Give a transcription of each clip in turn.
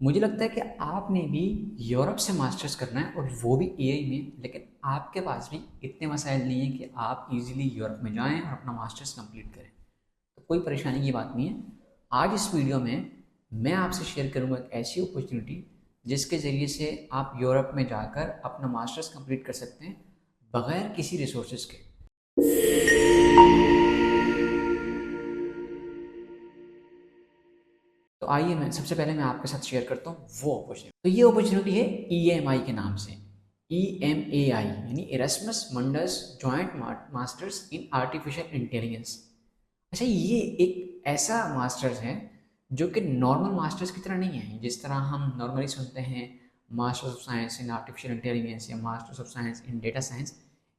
मुझे लगता है कि आपने भी यूरोप से मास्टर्स करना है और वो भी एआई में, लेकिन आपके पास भी इतने मसाइल नहीं है कि आप इजीली यूरोप में जाएं और अपना मास्टर्स कंप्लीट करें। तो कोई परेशानी की बात नहीं है। आज इस वीडियो में मैं आपसे शेयर करूंगा एक ऐसी अपॉर्चुनिटी जिसके ज़रिए से आप यूरोप में जाकर अपना मास्टर्स कंप्लीट कर सकते हैं बगैर किसी रिसोर्सेज के। तो आइए मैं सबसे पहले मैं आपके साथ शेयर करता हूँ वो अपॉर्चुनिटी। तो ये अपॉर्चुनिटी है ईएमआई के नाम से। EMAI यानी Erasmus Mundus joint masters in artificial intelligence. अच्छा, ये एक ऐसा मास्टर्स है जो कि नॉर्मल मास्टर्स की तरह नहीं है। जिस तरह हम नॉर्मली सुनते हैं masters of science in artificial intelligence या masters of science in data science,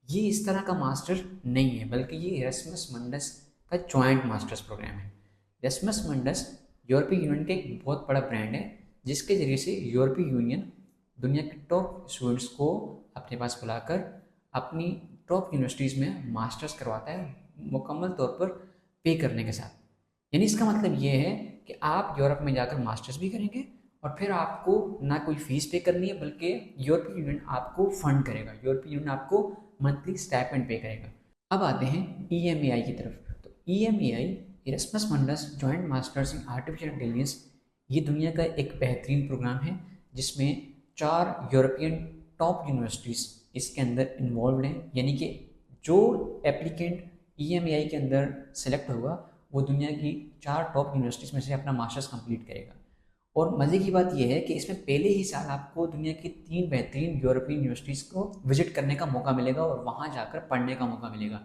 ये इस तरह का मास्टर नहीं है, बल्कि ये इरस्मस मंडस का जॉइंट मास्टर्स प्रोग्राम है। इरस्मस मंडस यूरोपीय यूनियन का एक बहुत बड़ा ब्रांड है, जिसके ज़रिए से यूरोपीय यूनियन दुनिया के टॉप स्टूडेंट्स को अपने पास बुलाकर अपनी टॉप यूनिवर्सिटीज़ में मास्टर्स करवाता है, मुकम्मल तौर पर पे करने के साथ। यानी इसका मतलब ये है कि आप यूरोप में जाकर मास्टर्स भी करेंगे और फिर आपको ना कोई फ़ीस पे करनी है, बल्कि यूरोपीय यूनियन आपको फंड करेगा, यूरोपीय यूनियन आपको मंथली स्टाइपेंड पे करेगा। अब आते हैं EMAI की तरफ। तो EMAI Erasmus Mundus joint masters in artificial intelligence, ये दुनिया का एक बेहतरीन प्रोग्राम है जिसमें 4 यूरोपियन टॉप यूनिवर्सिटीज़ इसके अंदर इन्वॉल्व हैं। यानी कि जो एप्लीकेंट EMAI के अंदर सेलेक्ट होगा वो दुनिया की 4 टॉप यूनिवर्सिटीज़ में से अपना मास्टर्स कंप्लीट करेगा। और मज़े की बात यह है कि इसमें पहले ही साल आपको दुनिया की 3 बेहतरीन यूरोपियन यूनिवर्सिटीज़ को विजिट करने का मौका मिलेगा और वहाँ जाकर पढ़ने का मौका मिलेगा।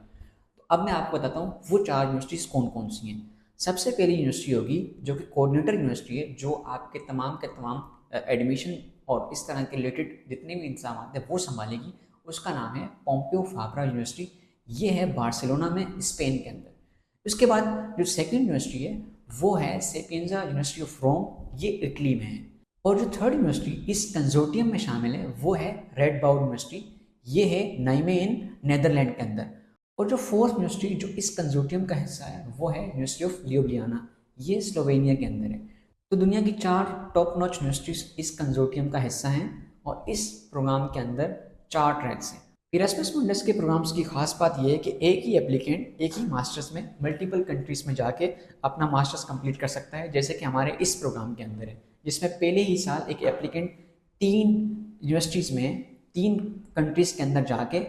तो अब मैं आपको बताता हूँ वो 4 यूनिवर्सिटीज़ कौन कौन सी हैं। सबसे पहली यूनिवर्सिटी होगी जो कि कोऑर्डिनेटर यूनिवर्सिटी है, जो आपके तमाम के तमाम एडमिशन और इस तरह के रिलेटेड जितने भी इंतजाम आते हैं वो संभालेगी। उसका नाम है पोम्पियो फाब्रा यूनिवर्सिटी। ये है बार्सिलोना में, स्पेन के अंदर। उसके बाद जो सेकंड यूनिवर्सिटी है वो है सेपियंजा यूनिवर्सिटी ऑफ रोम, ये इटली में है। और जो थर्ड यूनिवर्सिटी इस कंजोर्टियम में शामिल है वो है रेड बाउल यूनिवर्सिटी, ये है नाइमेन नेदरलैंड के अंदर। और जो फोर्थ यूनिवर्सिटी जो इस कंजोर्टियम का हिस्सा है वो है यूनिवर्सिटी ऑफ ल्यूब्लियाना, ये स्लोवेनिया के अंदर है। तो दुनिया की 4 टॉप नॉच यूनिवर्सिटीज इस कंजोर्टियम का हिस्सा हैं और इस प्रोग्राम के अंदर 4 ट्रैक्स हैं। इरास्मस मुंडस के प्रोग्राम्स की खास बात यह है कि एक ही एप्लीकेंट एक ही मास्टर्स में मल्टीपल कंट्रीज में जाके अपना मास्टर्स कंप्लीट कर सकता है, जैसे कि हमारे इस प्रोग्राम के अंदर है, जिसमें पहले ही साल एक एप्लीकेंट 3 यूनिवर्सिटीज़ में 3 कंट्रीज़ के अंदर जाके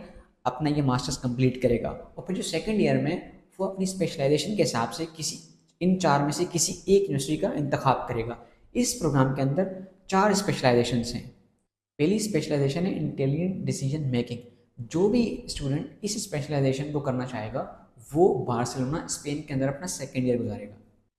अपना ये मास्टर्स कंप्लीट करेगा। और फिर जो सेकेंड ईयर में वो अपनी स्पेशलाइजेशन के हिसाब से किसी इन 4 में से किसी एक यूनिवर्सिटी का इंतखाब करेगा। इस प्रोग्राम के अंदर 4 स्पेशलाइजेशन हैं। पहली स्पेशलाइजेशन है इंटेलिजेंट डिसीजन मेकिंग। जो भी स्टूडेंट इस स्पेशलाइजेशन को करना चाहेगा वो बार्सिलोना स्पेन के अंदर अपना सेकेंड ईयर गुजारेगा।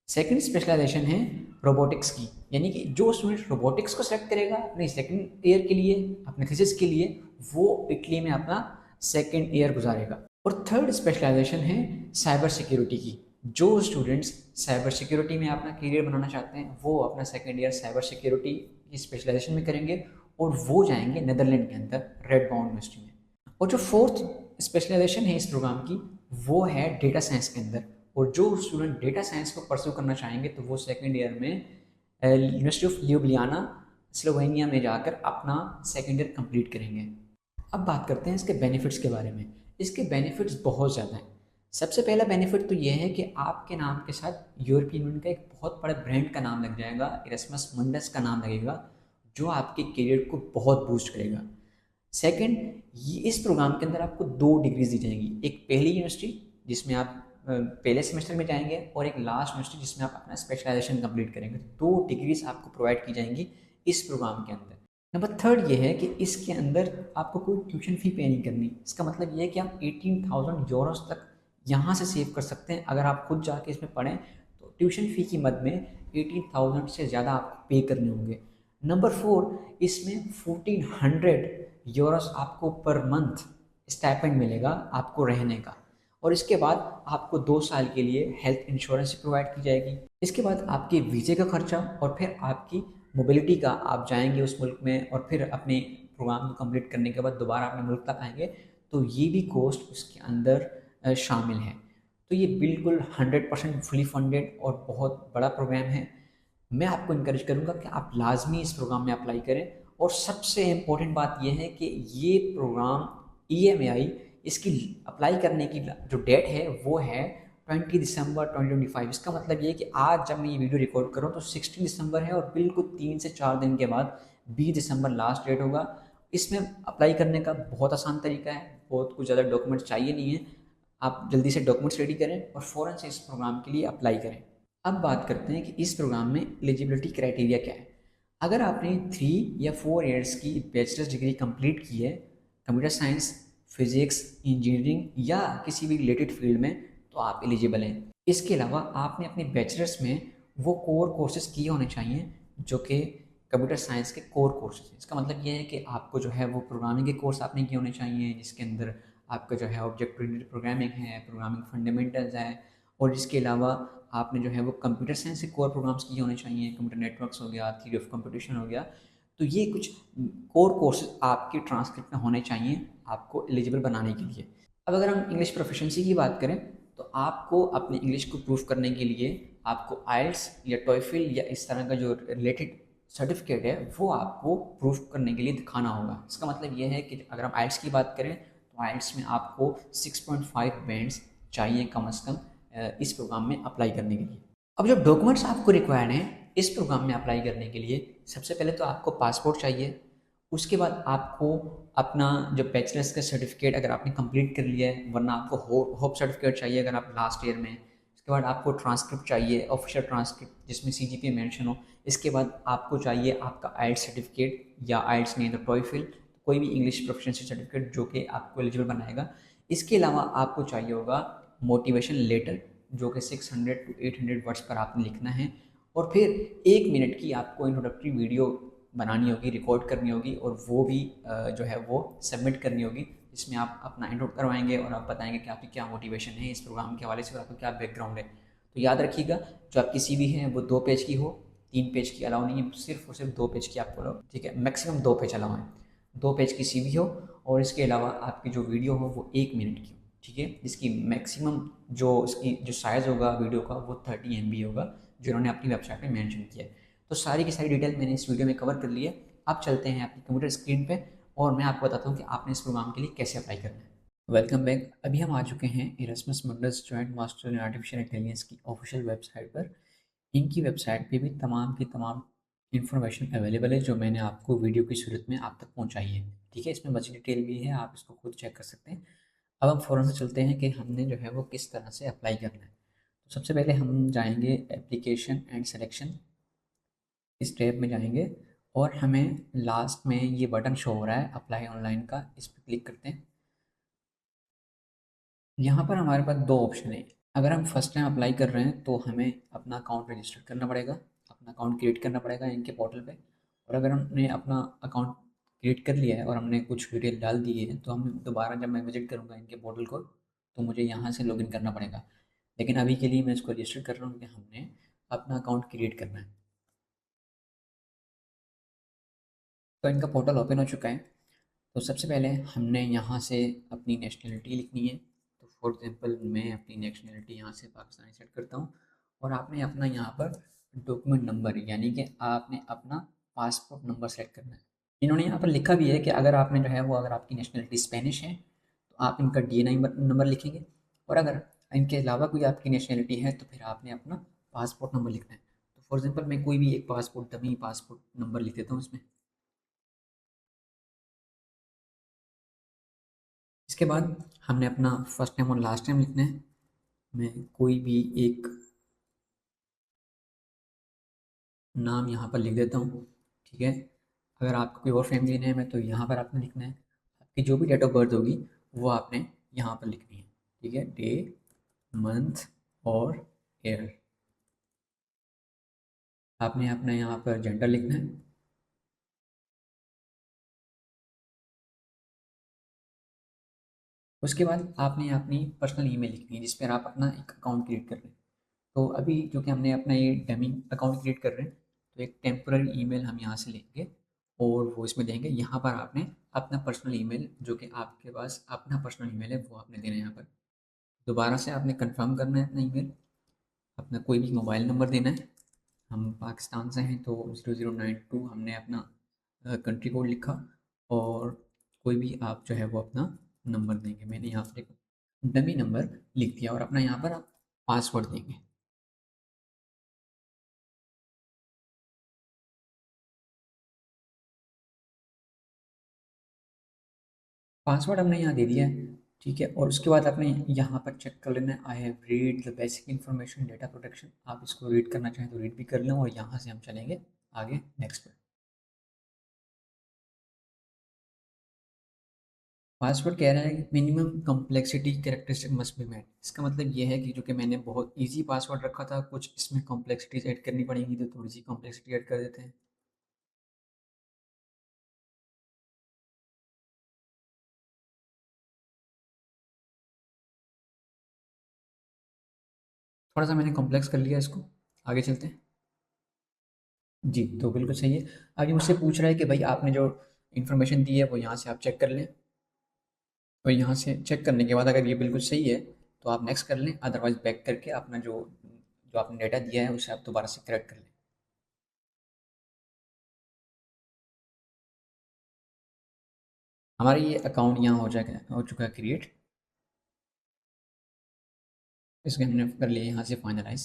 सेकंड स्पेशलाइजेशन है रोबोटिक्स की, यानी कि जो स्टूडेंट रोबोटिक्स को सेलेक्ट करेगा अपने सेकंड ईयर के लिए, अपने थीसिस के लिए, वो इटली में अपना सेकंड ईयर गुजारेगा। और थर्ड स्पेशलाइजेशन है साइबर सिक्योरिटी की। जो स्टूडेंट्स साइबर सिक्योरिटी में अपना करियर बनाना चाहते हैं वो अपना सेकंड ईयर साइबर सिक्योरिटी की स्पेशलाइजेशन में करेंगे और वो जाएंगे नेदरलैंड के अंदर रेड बाउंड यूनिवर्सिटी में। और जो फोर्थ स्पेशलाइजेशन है इस प्रोग्राम की वो है डेटा साइंस के अंदर। और जो स्टूडेंट डेटा साइंस को परस्यू करना चाहेंगे तो वो सेकेंड ईयर में यूनिवर्सिटी ऑफ ल्यूब्लियाना स्लोवेनिया में जाकर अपना सेकेंड ईयर कंप्लीट करेंगे। अब बात करते हैं इसके बेनिफिट्स के बारे में। इसके बेनिफिट्स बहुत ज़्यादा हैं। सबसे पहला बेनिफिट तो यह है कि आपके नाम के साथ यूरोपियन यूनियन का एक बहुत बड़ा ब्रांड का नाम लग जाएगा, इरस्मस मुंडस का नाम लगेगा, जो आपके करियर को बहुत बूस्ट करेगा। सेकंड, ये इस प्रोग्राम के अंदर आपको 2 डिग्रीज दी जाएंगी। एक पहली यूनिवर्सिटी जिसमें आप पहले सेमेस्टर में जाएंगे और एक लास्ट यूनिवर्सिटी जिसमें आप अपना स्पेशलाइजेशन कंप्लीट करेंगे। तो 2 डिग्रीज आपको प्रोवाइड की जाएंगी इस प्रोग्राम के अंदर। नंबर थर्ड ये है कि इसके अंदर आपको कोई ट्यूशन फ़ी पे नहीं करनी। इसका मतलब ये है कि आप 18,000 यूरोस तक यहाँ से सेव कर सकते हैं। अगर आप खुद जाके इसमें पढ़ें तो ट्यूशन फ़ी की मद में 18,000 से ज़्यादा आपको पे करने होंगे। नंबर 4, इसमें 1400 यूरोस आपको पर मंथ स्टाइपेंड मिलेगा आपको रहने का। और इसके बाद आपको 2 साल के लिए हेल्थ इंश्योरेंस प्रोवाइड की जाएगी। इसके बाद आपके वीज़े का खर्चा और फिर आपकी मोबिलिटी का, आप जाएंगे उस मुल्क में और फिर अपने प्रोग्राम को कंप्लीट करने के बाद दोबारा अपने मुल्क तक आएंगे, तो ये भी कॉस्ट उसके अंदर शामिल है। तो ये बिल्कुल 100% फुली फंडेड और बहुत बड़ा प्रोग्राम है। मैं आपको इनकरेज करूँगा कि आप लाजमी इस प्रोग्राम में अप्लाई करें। और सबसे इम्पोर्टेंट बात यह है कि ये प्रोग्राम EMAI, इसकी अप्लाई करने की जो डेट है वो है 20 दिसंबर 2025। इसका मतलब ये है कि आज जब मैं ये वीडियो रिकॉर्ड कर रहा हूँ तो 16 दिसंबर है, और बिल्कुल 3 से 4 दिन के बाद 20 दिसंबर लास्ट डेट होगा। इसमें अप्लाई करने का बहुत आसान तरीका है, बहुत कुछ ज़्यादा डॉक्यूमेंट्स चाहिए नहीं है। आप जल्दी से डॉक्यूमेंट्स रेडी करें और फ़ौरन से इस प्रोग्राम के लिए अप्लाई करें। अब बात करते हैं कि इस प्रोग्राम में एलिजिबिलिटी क्राइटेरिया क्या है। अगर आपने 3 या 4 ईयर्स की बैचलर्स डिग्री कंप्लीट की है कंप्यूटर साइंस, फिजिक्स, इंजीनियरिंग या किसी भी रिलेटेड फील्ड में, तो आप एलिजिबल हैं। इसके अलावा आपने अपने बैचलर्स में वो कोर कोर्सेज किए होने चाहिए जो कि कंप्यूटर साइंस के कोर कोर्सेज। इसका मतलब ये है कि आपको जो है वो प्रोग्रामिंग के कोर्स आपने किए होने चाहिए, जिसके अंदर आपका जो है ऑब्जेक्ट ओरिएंटेड प्रोग्रामिंग है, प्रोग्रामिंग फंडामेंटल्स है, और इसके अलावा आपने जो है वो कंप्यूटर साइंस के कोर प्रोग्राम्स किए होने चाहिए, कंप्यूटर नेटवर्क्स हो गया, थ्योरी ऑफ कंप्यूटेशन हो गया। तो ये कुछ कोर कोर्सेज आपके ट्रांसक्रिप्ट में होने चाहिए आपको एलिजिबल बनाने के लिए। अब अगर हम इंग्लिश प्रोफिशिएंसी की बात करें तो आपको अपनी इंग्लिश को प्रूफ करने के लिए आपको आइल्स या टॉयफिल या इस तरह का जो रिलेटेड सर्टिफिकेट है वो आपको प्रूफ करने के लिए दिखाना होगा। इसका मतलब ये है कि अगर हम आइल्स की बात करें तो आइल्स में आपको 6.5 बैंड्स चाहिए कम अज़ कम इस प्रोग्राम में अप्लाई करने के लिए। अब जो डॉक्यूमेंट्स आपको रिक्वायर्ड हैं इस प्रोग्राम में अप्लाई करने के लिए, सबसे पहले तो आपको पासपोर्ट चाहिए। उसके बाद आपको अपना जो बैचलर्स का सर्टिफिकेट अगर आपने कंप्लीट कर लिया है, वरना आपको होप सर्टिफिकेट चाहिए अगर आप लास्ट ईयर में। इसके बाद आपको ट्रांसक्रिप्ट चाहिए, ऑफिशियल ट्रांसक्रिप्ट जिसमें CGPA मेंशन हो। इसके बाद आपको चाहिए आपका आइल्स सर्टिफिकेट या आइल्स नहीं तो टॉयफिल, कोई भी इंग्लिश प्रोफिशिएंसी सर्टिफिकेट जो कि आपको एलिजिबल बनाएगा। इसके अलावा आपको चाहिए होगा मोटिवेशन लेटर जो कि 600 to 800 वर्ड्स पर आपने लिखना है। और फिर 1 मिनट की आपको इंट्रोडक्टरी वीडियो बनानी होगी, रिकॉर्ड करनी होगी, और वो भी जो है वो सबमिट करनी होगी, जिसमें आप अपना इंट्रो करवाएंगे और आप बताएंगे कि आपकी क्या मोटिवेशन है इस प्रोग्राम के हवाले से और आपका क्या बैकग्राउंड है। तो याद रखिएगा, जो आपकी CV है वो 2 पेज की हो, 3 पेज की अलाउ नहीं है, सिर्फ और सिर्फ 2 पेज की आपको लो, ठीक है, मैक्सिमम 2 पेज अलाउ है। 2 पेज की CV हो, और इसके अलावा आपकी जो वीडियो हो वो 1 मिनट की हो, ठीक है, जिसकी मैक्सिमम जो इसकी जो साइज़ होगा वीडियो का वो 30 MB होगा, जो उन्होंने अपनी वेबसाइट में मेंशन किया है। तो सारी की सारी डिटेल मैंने इस वीडियो में कवर कर ली है। अब चलते हैं अपनी कंप्यूटर स्क्रीन पे और मैं आपको बताता हूँ कि आपने इस प्रोग्राम के लिए कैसे अप्लाई करना है। Welcome back. अभी हम आ चुके हैं Erasmus Mundus joint master in artificial intelligence की ऑफिशियल वेबसाइट पर। इनकी वेबसाइट पे भी तमाम की तमाम इन्फॉर्मेशन अवेलेबल है जो मैंने आपको वीडियो की सूरत में आप तक पहुँचाई है, ठीक है। इसमें मज़ीद डिटेल भी है, आप इसको खुद चेक कर सकते हैं। अब हम फ़ौरन से चलते हैं कि हमने जो है वो किस तरह से अप्लाई करना है। तो सबसे पहले हम जाएंगे एप्लीकेशन एंड सिलेक्शन, इस टैब में जाएंगे और हमें लास्ट में ये बटन शो हो रहा है अप्लाई ऑनलाइन का, इस पर क्लिक करते हैं। यहाँ पर हमारे पास 2 ऑप्शन है। अगर हम फर्स्ट टाइम अप्लाई कर रहे हैं तो हमें अपना अकाउंट रजिस्टर करना पड़ेगा, अपना अकाउंट क्रिएट करना पड़ेगा इनके पोर्टल पे। और अगर हमने अपना अकाउंट क्रिएट कर लिया है और हमने कुछ डिटेल डाल दी है तो हम दोबारा जब मैं विजिट करूँगा इनके पोर्टल को तो मुझे यहाँ से लॉगिन करना पड़ेगा। लेकिन अभी के लिए मैं इसको रजिस्टर कर रहा हूँ कि हमने अपना अकाउंट क्रिएट करना है। तो इनका पोर्टल ओपन हो चुका है। तो सबसे पहले हमने यहाँ से अपनी नेशनलिटी लिखनी है। तो फॉर एग्जांपल मैं अपनी नेशनलिटी यहाँ से पाकिस्तानी सेट करता हूँ, और आपने अपना यहाँ पर डॉक्यूमेंट नंबर यानी कि आपने अपना पासपोर्ट नंबर सेट करना है। इन्होंने यहाँ पर लिखा भी है कि अगर आपने जो है वो अगर आपकी नेशनलिटी स्पेनिश है तो आप इनका DNI नंबर लिखेंगे, और अगर इनके अलावा कोई आपकी नेशनलिटी है तो फिर आपने अपना पासपोर्ट नंबर लिखना है। तो फॉर एग्जांपल मैं कोई भी एक पासपोर्ट डमी पासपोर्ट नंबर लिख देता हूँ इसमें। इसके बाद हमने अपना फर्स्ट नेम और लास्ट नेम लिखना है। मैं कोई भी एक नाम यहाँ पर लिख देता हूँ, ठीक है। अगर आपका कोई और फैमिली नेम है तो यहाँ पर आपने लिखना है। आपकी जो भी डेट ऑफ बर्थ होगी वो आपने यहाँ पर लिखनी है, ठीक है, डे, मंथ और ईयर। आपने अपना यहाँ पर जेंडर लिखना है। उसके बाद आपने अपनी पर्सनल ईमेल लिखनी है जिस पर आप अपना एक अकाउंट क्रिएट कर रहे हैं। तो अभी क्योंकि हमने अपना ये डमी अकाउंट क्रिएट कर रहे हैं तो एक टेम्पररी ईमेल हम यहाँ से लेंगे और वो इसमें देंगे। यहाँ पर आपने अपना पर्सनल ईमेल जो कि आपके पास अपना पर्सनल ईमेल है वो आपने देना है। यहाँ पर दोबारा से आपने कंफर्म करना है अपना ईमेल, अपना कोई भी मोबाइल नंबर देना है, हम पाकिस्तान से हैं तो 0092 हमने अपना कंट्री कोड लिखा, और कोई भी आप जो है वो अपना नंबर देंगे। मैंने यहाँ पर एक डमी नंबर लिख दिया और अपना यहाँ पर आप पासवर्ड देंगे। पासवर्ड हमने यहाँ दे दिया है, ठीक है। और उसके बाद आपने यहाँ पर चेक कर लेना है, I have read the basic information data protection. आप इसको रीड करना चाहें तो रीड भी कर लें, और यहाँ से हम चलेंगे आगे नेक्स्ट पर। पासवर्ड कह रहा है कि minimum complexity characteristic must be met. इसका मतलब ये है कि जो कि मैंने बहुत इजी पासवर्ड रखा था, कुछ इसमें कॉम्प्लेक्सिटीज ऐड करनी पड़ेंगी, तो थोड़ी सी कॉम्प्लेक्सिटी ऐड कर देते हैं। थोड़ा सा मैंने कॉम्प्लेक्स कर लिया इसको, आगे चलते हैं। जी, तो बिल्कुल सही है। आगे मुझसे पूछ रहा है कि भाई आपने जो इन्फॉर्मेशन दी है वो यहाँ से आप चेक कर लें, और यहाँ से चेक करने के बाद अगर ये बिल्कुल सही है तो आप नेक्स्ट कर लें, अदरवाइज बैक करके अपना जो जो आपने डेटा दिया है उसे आप दोबारा से करेक्ट कर लें। हमारा ये अकाउंट यहाँ हो जाएगा, हो चुका है क्रिएट। इसको हमने कर लिया यहाँ से फाइनलाइज।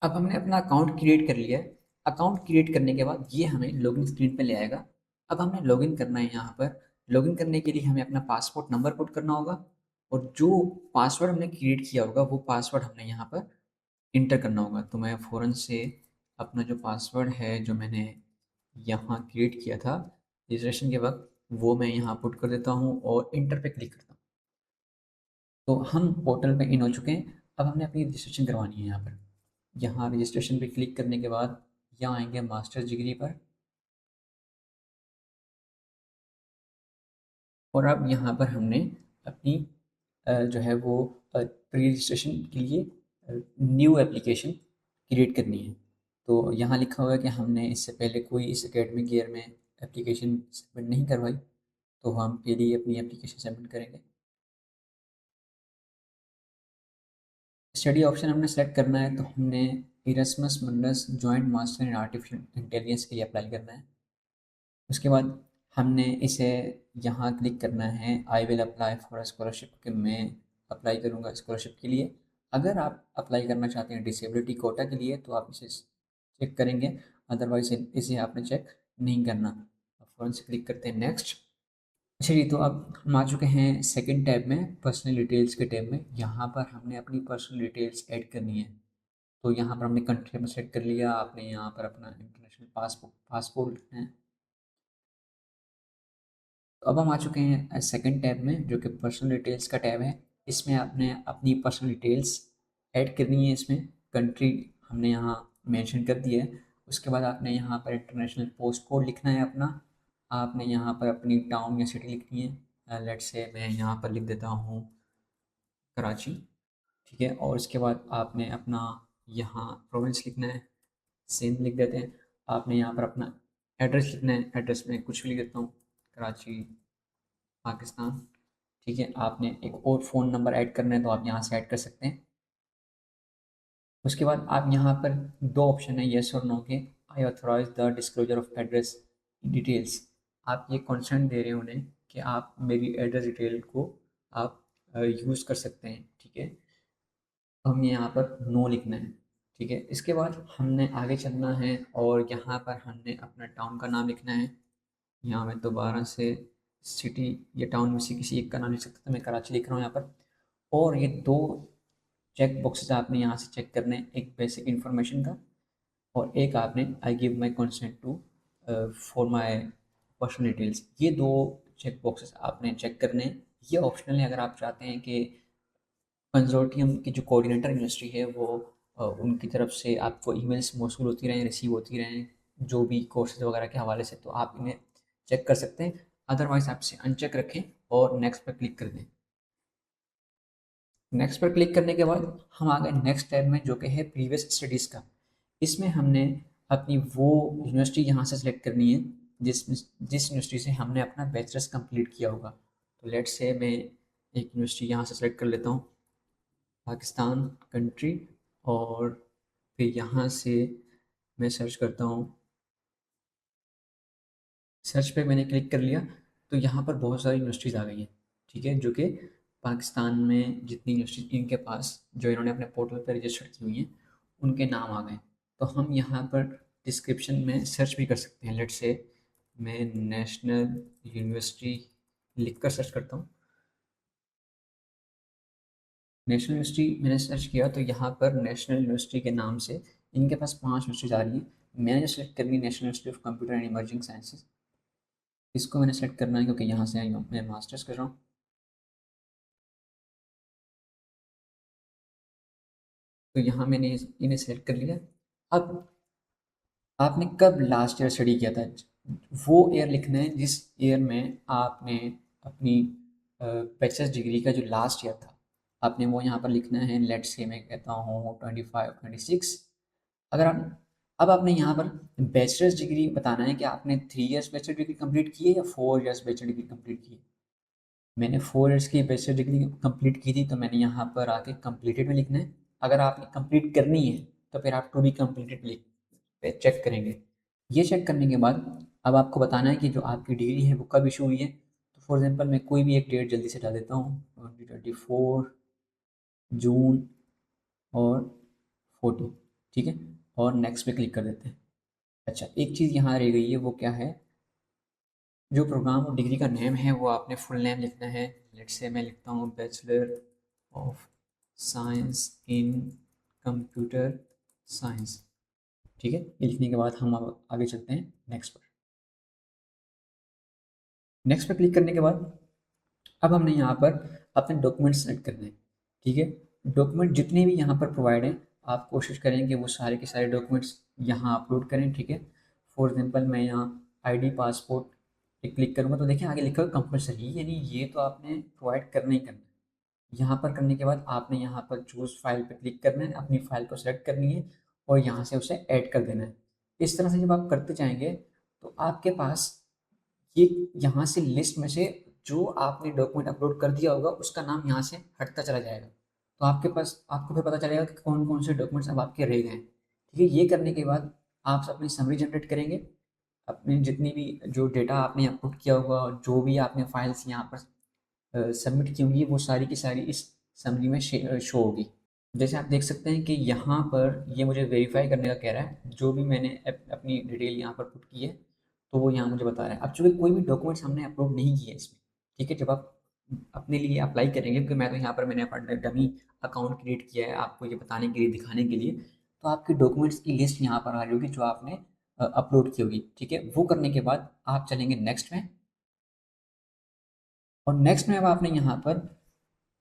अब हमने अपना अकाउंट क्रिएट कर लिया है। अकाउंट क्रिएट करने के बाद ये हमें लॉगिन स्क्रीन पे ले आएगा। अब हमने लॉगिन करना है यहाँ पर। लॉगिन करने के लिए हमें अपना पासपोर्ट नंबर पुट करना होगा, और जो पासवर्ड हमने क्रिएट किया होगा वो पासवर्ड हमने यहाँ पर इंटर करना होगा। तो मैं फ़ौरन से अपना जो पासवर्ड है जो मैंने यहाँ क्रिएट किया था रजिस्ट्रेशन के वक्त, वो मैं यहाँ पुट कर देता हूँ और इंटर पे क्लिक करता हूँ। तो हम पोर्टल पे इन हो चुके हैं। अब हमने अपनी रजिस्ट्रेशन करवानी है यहाँ पर। यहाँ रजिस्ट्रेशन पे क्लिक करने के बाद यहाँ आएंगे मास्टर्स डिग्री पर, और अब यहाँ पर हमने अपनी जो है वो प्री रजिस्ट्रेशन के लिए न्यू एप्लीकेशन क्रिएट करनी है। तो यहाँ लिखा हुआ है कि हमने इससे पहले कोई इस एकेडमिक ईयर में एप्लीकेशन सबमिट नहीं करवाई, तो हम पहले ही अपनी एप्लीकेशन सबमिट करेंगे। स्टडी ऑप्शन हमने सेलेक्ट करना है, तो हमने Erasmus Mundus joint master in artificial intelligence के लिए अप्लाई करना है। उसके बाद हमने इसे यहाँ क्लिक करना है, I will apply for a scholarship, कि मैं अप्लाई करूँगा स्कॉलरशिप के लिए। अगर आप अप्लाई करना चाहते हैं डिसेबिलिटी कोटा के लिए तो आप इसे चेक करेंगे, अदरवाइज इसे आपने चेक नहीं करना। फ़ौरन से क्लिक करते हैं नेक्स्ट। अच्छा जी, तो अब हम आ चुके हैं सेकंड टैब में, पर्सनल डिटेल्स के टैब में। यहाँ पर हमने अपनी पर्सनल डिटेल्स ऐड करनी है। तो यहाँ पर हमने कंट्री में सेट कर लिया, आपने यहाँ पर अपना इंटरनेशनल पासपोर्ट लिखना है। तो अब हम आ चुके हैं सेकंड टैब में, जो कि पर्सनल डिटेल्स का टैब है। इसमें आपने अपनी पर्सनल डिटेल्स ऐड करनी है। इसमें कंट्री हमने यहाँ मेंशन कर दिया है। उसके बाद आपने यहाँ पर इंटरनेशनल पोस्ट कोड लिखना है अपना। आपने यहाँ पर अपनी टाउन या सिटी लिखनी है। लेट्स से मैं यहाँ पर लिख देता हूँ कराची, ठीक है। और उसके बाद आपने अपना यहाँ प्रोविंस लिखना है, सिंध लिख देते हैं। आपने यहाँ पर अपना एड्रेस लिखना है, एड्रेस में कुछ भी लिख देता हूँ, कराची, पाकिस्तान, ठीक है। आपने एक और फ़ोन नंबर ऐड करना है तो आप यहाँ से ऐड कर सकते हैं। उसके बाद आप यहाँ पर दो ऑप्शन है येस और नो के, I authorize the disclosure of address details. आप ये कॉन्सेंट दे रहे हैं उन्हें कि आप मेरी एड्रेस डिटेल को आप यूज़ कर सकते हैं, ठीक है। तो हमें यहाँ पर नो लिखना है, ठीक है। इसके बाद हमने आगे चलना है और यहाँ पर हमने अपना टाउन का नाम लिखना है। यहाँ मैं दोबारा से सिटी या टाउन में से किसी एक का नाम लिख सकता था, मैं कराची लिख रहा हूँ यहाँ पर। और ये दो चेक बॉक्सेस आपने यहाँ से चेक करने हैं, एक बेसिक इन्फॉर्मेशन का और एक आपने I give my consent to for my personal details. ये दो चेक बॉक्सेस आपने चेक करने हैं। ये ऑप्शनल है, अगर आप चाहते हैं कि कंजोर्टियम की जो कोऑर्डिनेटर यूनिवर्सिटी है वो उनकी तरफ से आपको ईमेल्स मौसूल होती रहें, रिसीव होती रहें, जो भी कोर्सेज वगैरह के हवाले से, तो आप इन्हें चेक कर सकते हैं। अदरवाइज़ आप इसे अनचेक रखें और नेक्स्ट पर क्लिक कर दें। नेक्स्ट पर क्लिक करने के बाद हम आ गए नेक्स्ट टैब में, जो कि है प्रीवियस स्टडीज़ का। इसमें हमने अपनी वो यूनिवर्सिटी यहाँ से सिलेक्ट करनी है जिस यूनिवर्सिटी से हमने अपना बैचलर्स कंप्लीट किया होगा। तो लेट्स से मैं एक यूनिवर्सिटी यहाँ से सिलेक्ट कर लेता हूँ, पाकिस्तान कंट्री, और फिर यहाँ से मैं सर्च करता हूँ, सर्च पे मैंने क्लिक कर लिया तो यहाँ पर बहुत सारी यूनिवर्सिटीज़ आ गई हैं, ठीक है, जो कि पाकिस्तान में जितनी यूनिवर्सिटी इनके पास जो इन्होंने अपने पोर्टल पर रजिस्टर की हुई हैं उनके नाम आ गए। तो हम यहाँ पर डिस्क्रिप्शन में सर्च भी कर सकते हैं। लेट से मैं नेशनल यूनिवर्सिटी लिख कर सर्च करता हूँ। नेशनल यूनिवर्सिटी मैंने सर्च किया तो यहाँ पर नेशनल यूनिवर्सिटी के नाम से इनके पास 5 यूनिवर्सिटीज़ आ रही हैं। मैंने जो सेलेक्ट करनी है national university of computer and emerging sciences, इसको मैंने सेलेक्ट करना है क्योंकि यहाँ से मैं मास्टर्स कर रहा हूँ। तो यहाँ मैंने इन्हें सेलेक्ट कर लिया। अब आपने कब लास्ट ईयर स्टडी किया था, वो ईयर लिखना है जिस ईयर में आपने अपनी बैचलर्स डिग्री का जो लास्ट ईयर था आपने वो यहाँ पर लिखना है। लेट्स से मैं कहता हूँ 25 26। अगर आप अब आपने यहाँ पर बैचलर्स डिग्री बताना है कि आपने 3 इयर्स बैचलर डिग्री कंप्लीट की है या 4 इयर्स बैचलर डिग्री कंप्लीट की है। मैंने 4 इयर्स की बैचलर डिग्री कंप्लीट की थी तो मैंने यहाँ पर आके कंप्लीटेड में लिखना है। अगर आपने कंप्लीट करनी है तो फिर आप टू बी कंप्लीटेड लिख पे चेक करेंगे। ये चेक करने के बाद अब आपको बताना है कि जो आपकी डिग्री है वो कब इशू हुई है। तो फॉर एग्जांपल मैं कोई भी एक डेट जल्दी से डाल देता हूँ, 2024 जून और 14, ठीक है, और नेक्स्ट पे क्लिक कर देते हैं। अच्छा, एक चीज़ यहाँ रह गई है, वो क्या है, जो प्रोग्राम और डिग्री का नेम है वो आपने फुल नेम लिखना है। लेट्स से मैं लिखता हूँ bachelor of science in computer science, ठीक है। ये लिखने के बाद हम अब आगे चलते हैं नेक्स्ट पर। नेक्स्ट पर क्लिक करने के बाद अब हमने यहाँ पर अपने डॉक्यूमेंट सेलेक्ट करने हैं, ठीक है। डॉक्यूमेंट जितने भी यहाँ पर प्रोवाइड हैं आप कोशिश करें कि वो सारे के सारे डॉक्यूमेंट्स यहाँ अपलोड करें, ठीक है। फॉर एग्जांपल मैं यहाँ आईडी पासपोर्ट पे क्लिक करूँगा तो देखिए आगे लिखा है कंपलसरी, यानी ये तो आपने प्रोवाइड करना ही करना है। यहाँ पर करने के बाद आपने यहाँ पर चूज़ फाइल पे क्लिक करना है, अपनी फाइल को सेलेक्ट करनी है और यहाँ से उसे ऐड कर देना है। इस तरह से जब आप करते जाएंगे तो आपके पास ये यहाँ से लिस्ट में से जो आपने डॉक्यूमेंट अपलोड कर दिया होगा उसका नाम यहाँ से हटता चला जाएगा। तो आपके पास आपको फिर पता चलेगा कि कौन कौन से डॉक्यूमेंट्स अब आपके रह गए हैं, ठीक है। ये करने के बाद आप अपनी समरी जनरेट करेंगे, अपनी जितनी भी जो डेटा आपने अपलोड किया होगा, जो भी आपने फाइल्स यहाँ पर सबमिट की होंगी वो सारी की सारी इस समरी में शो होगी। जैसे आप देख सकते हैं कि यहाँ पर ये मुझे वेरीफाई करने का कह रहा है, जो भी मैंने अपनी डिटेल यहाँ पर पुट की है तो वो यहाँ मुझे बता रहा है। अब चूँकि कोई भी डॉक्यूमेंट्स हमने अपलोड नहीं किए इसमें, ठीक है, जब आप अपने लिए अप्लाई करेंगे, क्योंकि मैं तो यहाँ पर मैंने अपना डमी अकाउंट क्रिएट किया है आपको ये बताने के लिए, दिखाने के लिए, तो आपके डॉक्यूमेंट्स की लिस्ट यहाँ पर आ रही होगी जो आपने अपलोड की होगी, ठीक है। वो करने के बाद आप चलेंगे नेक्स्ट में, और नेक्स्ट में अब आपने यहाँ पर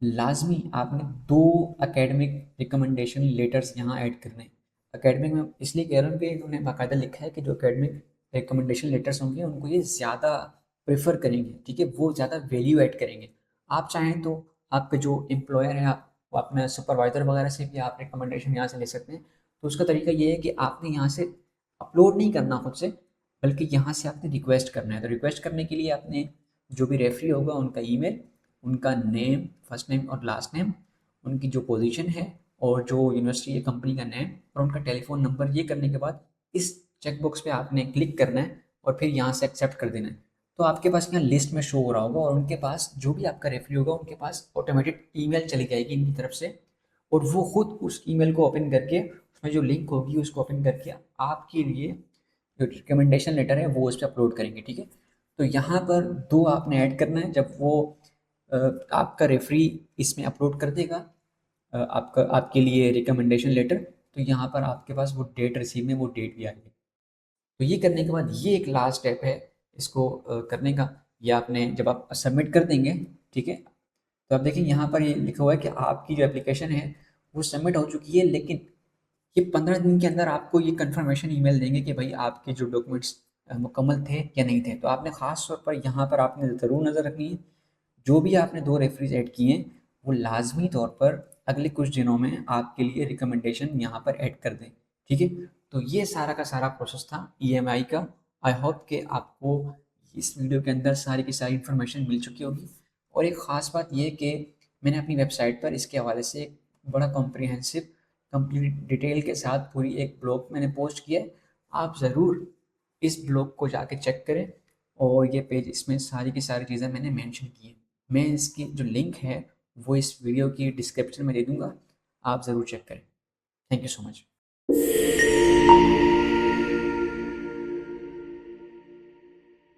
लाजमी आपने 2 एकेडमिक रिकमेंडेशन लेटर्स यहाँ ऐड करने हैं। एकेडमिक में इसलिए कह रहा हूँ कि इन्होंने बाकायदा लिखा है कि जो एकेडमिक रिकमेंडेशन लेटर्स होंगे उनको ये ज़्यादा प्रेफर करेंगे, ठीक है, वो ज़्यादा वैल्यू ऐड करेंगे। आप चाहें तो आपके जो एम्प्लॉयर है आप वो अपना सुपरवाइज़र वगैरह से भी आप रिकमेंडेशन यहाँ से ले सकते हैं। तो उसका तरीका ये है कि आपने यहाँ से अपलोड नहीं करना खुद से, बल्कि यहाँ से आपने रिक्वेस्ट करना है। तो रिक्वेस्ट करने के लिए आपने जो भी रेफरी होगा उनका ईमेल, उनका नेम, फर्स्ट नेम और लास्ट नेम, उनकी जो पोजीशन है और जो यूनिवर्सिटी या कंपनी का नेम और उनका टेलीफोन नंबर, ये करने के बाद इस चेकबॉक्स पे आपने क्लिक करना है और फिर यहाँ से एक्सेप्ट कर देना है। तो आपके पास यहाँ लिस्ट में शो हो रहा होगा और उनके पास जो भी आपका रेफरी होगा उनके पास ऑटोमेटिक ईमेल चली जाएगी इनकी तरफ से, और वो खुद उस ईमेल को ओपन करके उसमें जो लिंक होगी उसको ओपन करके आपके लिए जो रिकमेंडेशन लेटर है वो उस पर अपलोड करेंगे, ठीक है। तो यहाँ पर 2 आपने ऐड करना है। जब वो आपका रेफरी इसमें अपलोड कर देगा आपका आपके लिए रिकमेंडेशन लेटर, तो यहाँ पर आपके पास वो डेट रिसीव में वो डेट भी आएगी। तो ये करने के बाद ये एक लास्ट स्टेप है इसको करने का। ये आपने जब आप सबमिट कर देंगे, ठीक है, तो आप देखिए यहाँ पर ये लिखा हुआ है कि आपकी जो एप्लीकेशन है वो सबमिट हो चुकी है, लेकिन ये 15 दिन के अंदर आपको ये कंफर्मेशन ईमेल देंगे कि भाई आपके जो डॉक्यूमेंट्स मुकम्मल थे या नहीं थे। तो आपने ख़ास तौर पर यहाँ पर आपने ज़रूर नज़र रखनी है, जो भी आपने 2 रेफरीज ऐड किए हैं वो लाजमी तौर पर अगले कुछ दिनों में आपके लिए रिकमेंडेशन यहाँ पर ऐड कर दें, ठीक है। तो ये सारा का सारा प्रोसेस था ईएमआई का। आई होप कि आपको इस वीडियो के अंदर सारी की सारी इन्फॉर्मेशन मिल चुकी होगी। और एक ख़ास बात ये कि मैंने अपनी वेबसाइट पर इसके हवाले से एक बड़ा कॉम्प्रिहेंसिव कंप्लीट डिटेल के साथ पूरी एक ब्लॉग मैंने पोस्ट किया है, आप ज़रूर इस ब्लॉग को जाके चेक करें। और ये पेज, इसमें सारी की सारी चीज़ें मैंने मेंशन की हैं। मैं इसकी जो लिंक है वो इस वीडियो की डिस्क्रिप्शन में दे दूँगा, आप ज़रूर चेक करें। Thank you so much.